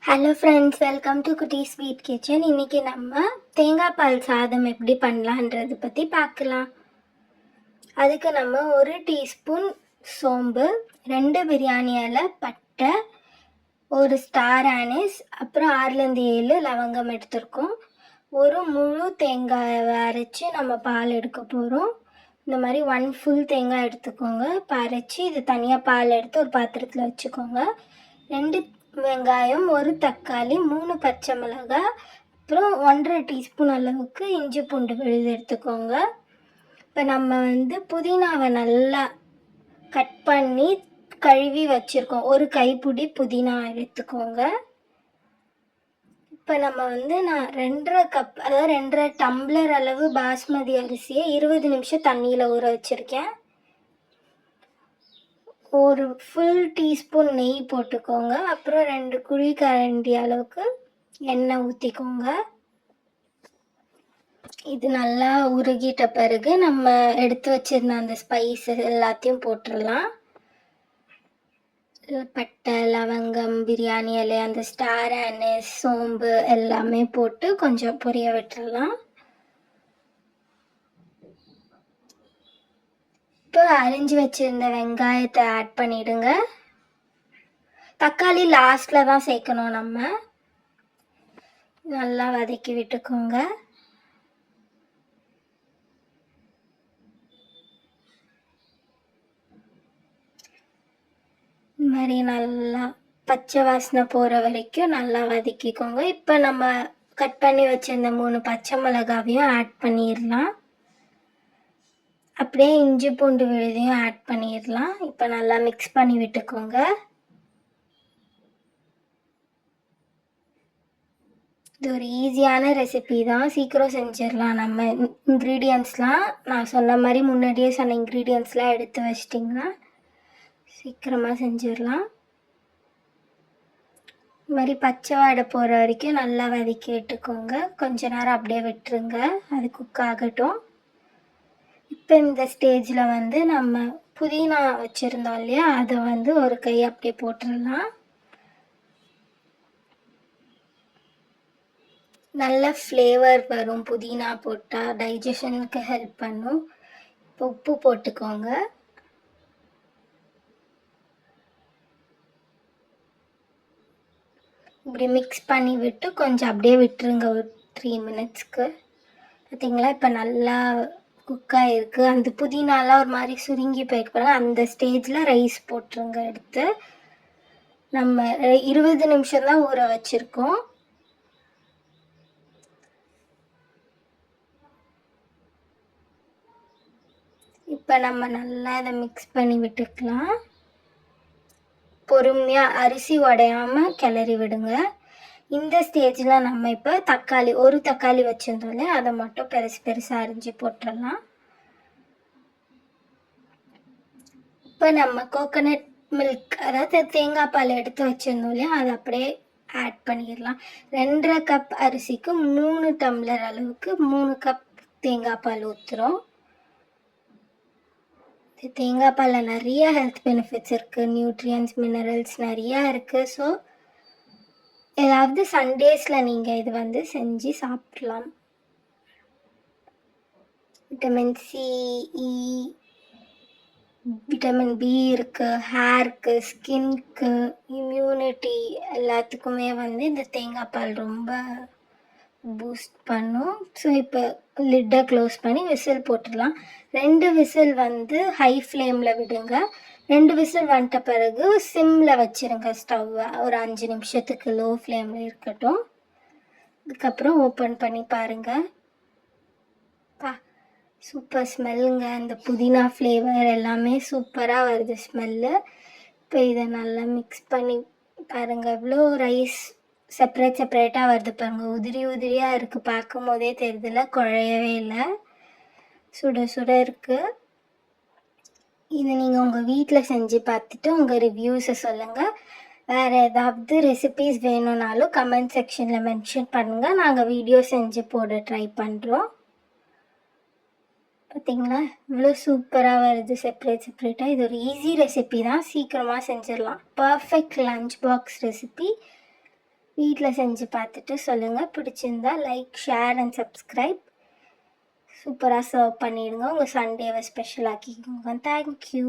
Hello friends, welcome to குட்டி sweet kitchen. இன்றைக்கி நம்ம தேங்காய் பால் சாதம் எப்படி பண்ணலான்றதை பற்றி பார்க்கலாம். அதுக்கு நம்ம 1 டீஸ்பூன் சோம்பு, 2 பிரியாணி இலை, பட்டை, 1 ஸ்டார் ஆனிஸ், அப்புறம் 6-7 லவங்கம் எடுத்துருக்கோம். ஒரு முழு தேங்காயை அரைச்சி நம்ம பால் எடுக்க போகிறோம். இந்த மாதிரி 1 ஃபுல் தேங்காய் எடுத்துக்கோங்க. அரைச்சி இது தனியாக பால் எடுத்து ஒரு பாத்திரத்தில் வச்சுக்கோங்க. 2 வெங்காயம், 1 தக்காளி, 3 பச்சை மிளகாய், அப்புறம் 1.5 டீஸ்பூன் அளவுக்கு இஞ்சி பூண்டு விழுது எடுத்துக்கோங்க. இப்போ நம்ம புதினாவை நல்லா கட் பண்ணி கழுவி வச்சுருக்கோம். 1 கைப்பிடி புதினா எடுத்துக்கோங்க. இப்போ நம்ம நான் 2.5 கப், அதாவது 2.5 டம்ளர் அளவு பாஸ்மதி அரிசியை 20 நிமிஷம் தண்ணியில் ஊற வச்சுருக்கேன். 1 ஃபுல் டீஸ்பூன் நெய் போட்டுக்கோங்க. அப்புறம் 2 குழிக்கரண்டி அளவுக்கு எண்ணெய் ஊற்றிக்கோங்க. இது நல்லா உருகிட்ட பிறகு நம்ம எடுத்து வச்சிருந்த அந்த ஸ்பைஸ் எல்லாத்தையும் போட்டுடலாம். பட்டை, லவங்கம், பிரியாணி இலை, அந்த ஸ்டார் ஆனிஸ், சோம்பு எல்லாமே போட்டு கொஞ்சம் பொரிய விட்டுடலாம். இப்போ அரிஞ்சு வச்சிருந்த வெங்காயத்தை ஆட் பண்ணிடுங்க. தக்காளி லாஸ்ட்ல தான் சேர்க்கணும். நம்ம நல்லா வதக்கி விட்டுக்கோங்க. இந்த மாதிரி நல்லா பச்சை வாசனை போகிற வரைக்கும் நல்லா வதக்கிக்கோங்க. இப்போ நம்ம கட் பண்ணி வச்சிருந்த 3 பச்சை மிளகாவையும் ஆட் பண்ணிடலாம். அப்படியே இஞ்சி பூண்டு விழுதையும் ஆட் பண்ணிடலாம். இப்போ நல்லா மிக்ஸ் பண்ணி விட்டுக்கோங்க. இது ஒரு ஈஸியான ரெசிபி தான், சீக்கிரம் செஞ்சிடலாம். நம்ம இன்க்ரீடியன்ட்ஸ்லாம் நான் சொன்ன மாதிரி முன்னாடியே சொன்ன இன்க்ரீடியன்ட்ஸ்லாம் எடுத்து வச்சிட்டிங்கன்னா சீக்கிரமாக செஞ்சிடலாம். இது மாதிரி பச்சை வாடை போகிற வரைக்கும் நல்லா வதக்கி விட்டுக்கோங்க. கொஞ்ச நேரம் அப்படியே விட்டுருங்க, அது குக் ஆகட்டும். இப்போ இந்த ஸ்டேஜில் நம்ம புதினா வச்சுருந்தோம் இல்லையா, அதை ஒரு கை அப்படியே போட்டுடலாம். நல்ல ஃப்ளேவர் வரும் புதினா போட்டால், டைஜஷனுக்கு ஹெல்ப் பண்ணும். இப்போ உப்பு போட்டுக்கோங்க. இப்படி மிக்ஸ் பண்ணி விட்டு கொஞ்சம் அப்படியே விட்டுருங்க ஒரு 3 மினிட்ஸ்க்கு. பார்த்தீங்களா, இப்போ நல்லா குக் ஆகிருக்கு. அந்த புதினாலாம் ஒரு மாதிரி சுருங்கி போயிருப்பாங்க. அந்த ஸ்டேஜில் ரைஸ் போட்டுருங்க. எடுத்து நம்ம 20 நிமிஷம் தான் ஊற வச்சுருக்கோம். இப்போ நம்ம நல்லா இதை மிக்ஸ் பண்ணி விட்டுக்கலாம். பொறுமையாக அரிசி உடையாமல் கிளறி விடுங்க. இந்த ஸ்டேஜில் நம்ம இப்போ தக்காளி, 1 தக்காளி வச்சுருந்தோம்ல, அதை மட்டும் பெருசாக அரிஞ்சு போட்டுடலாம். இப்போ நம்ம கோகோனட் மில்க், அதாவது தேங்காய் பால் எடுத்து வச்சுருந்தோம் இல்லையா, அதை அப்படியே ஆட் பண்ணிடலாம். 2.5 கப் அரிசிக்கு 3 டம்ளர் அளவுக்கு 3 கப் தேங்காய் பால் ஊற்றுறோம். தேங்காய் பாலில் நிறைய ஹெல்த் பெனிஃபிட்ஸ் இருக்குது, நியூட்ரியன்ஸ், மினரல்ஸ் நிறையா இருக்குது. ஸோ ஏதாவது சண்டேஸில் நீங்கள் இது செஞ்சு சாப்பிடலாம். விட்டமின் சி, இ, விட்டமின் பி இருக்குது, ஹேருக்கு, ஸ்கின்க்கு, இம்யூனிட்டி எல்லாத்துக்குமே இந்த தேங்காய் பால் ரொம்ப பூஸ்ட் பண்ணும். ஸோ இப்போ லிட்டை க்ளோஸ் பண்ணி விசில் போட்டுடலாம். 2 விசில் ஹை ஃப்ளேமில் விடுங்க. 2 விசில் வந்துட்ட பிறகு சிம்மில் வச்சுருங்க ஸ்டவ்வை. ஒரு 5 நிமிஷத்துக்கு லோ ஃப்ளேமில் இருக்கட்டும். அதுக்கப்புறம் ஓப்பன் பண்ணி பாருங்கள். சூப்பர் ஸ்மெல்லுங்க. அந்த புதினா ஃப்ளேவர் எல்லாமே சூப்பராக வருது ஸ்மெல்லு. இப்போ இதை நல்லா மிக்ஸ் பண்ணி பாருங்கள். இவ்வளோ ரைஸ் செப்பரேட்டாக வருது பாருங்கள். உதிரியாக இருக்குது, பார்க்கும் போதே தெரியுதுல, குழையவே இல்லை, சுட சுட இருக்குது. இதை நீங்கள் உங்கள் வீட்டில் செஞ்சு பார்த்துட்டு உங்கள் ரிவ்யூஸை சொல்லுங்கள். வேறு ஏதாவது ரெசிபீஸ் வேணும்னாலும் கமெண்ட் செக்ஷனில் மென்ஷன் பண்ணுங்கள். நாங்கள் வீடியோ செஞ்சு போட ட்ரை பண்ணுறோம். பார்த்தீங்களா, இவ்வளோ சூப்பராக வருது செப்பரேட்டாக. இது ஒரு ஈஸி ரெசிபி தான், சீக்கிரமாக செஞ்சிடலாம். Perfect lunch box recipe. வீட்டில் செஞ்சு பார்த்துட்டு சொல்லுங்கள். பிடிச்சிருந்தா லைக், ஷேர் அண்ட் சப்ஸ்கிரைப். சூப்பராக சர்வ் பண்ணிடுங்க. உங்கள் சண்டேவை ஸ்பெஷல் ஆக்கிக்கோங்க. தேங்க்யூ.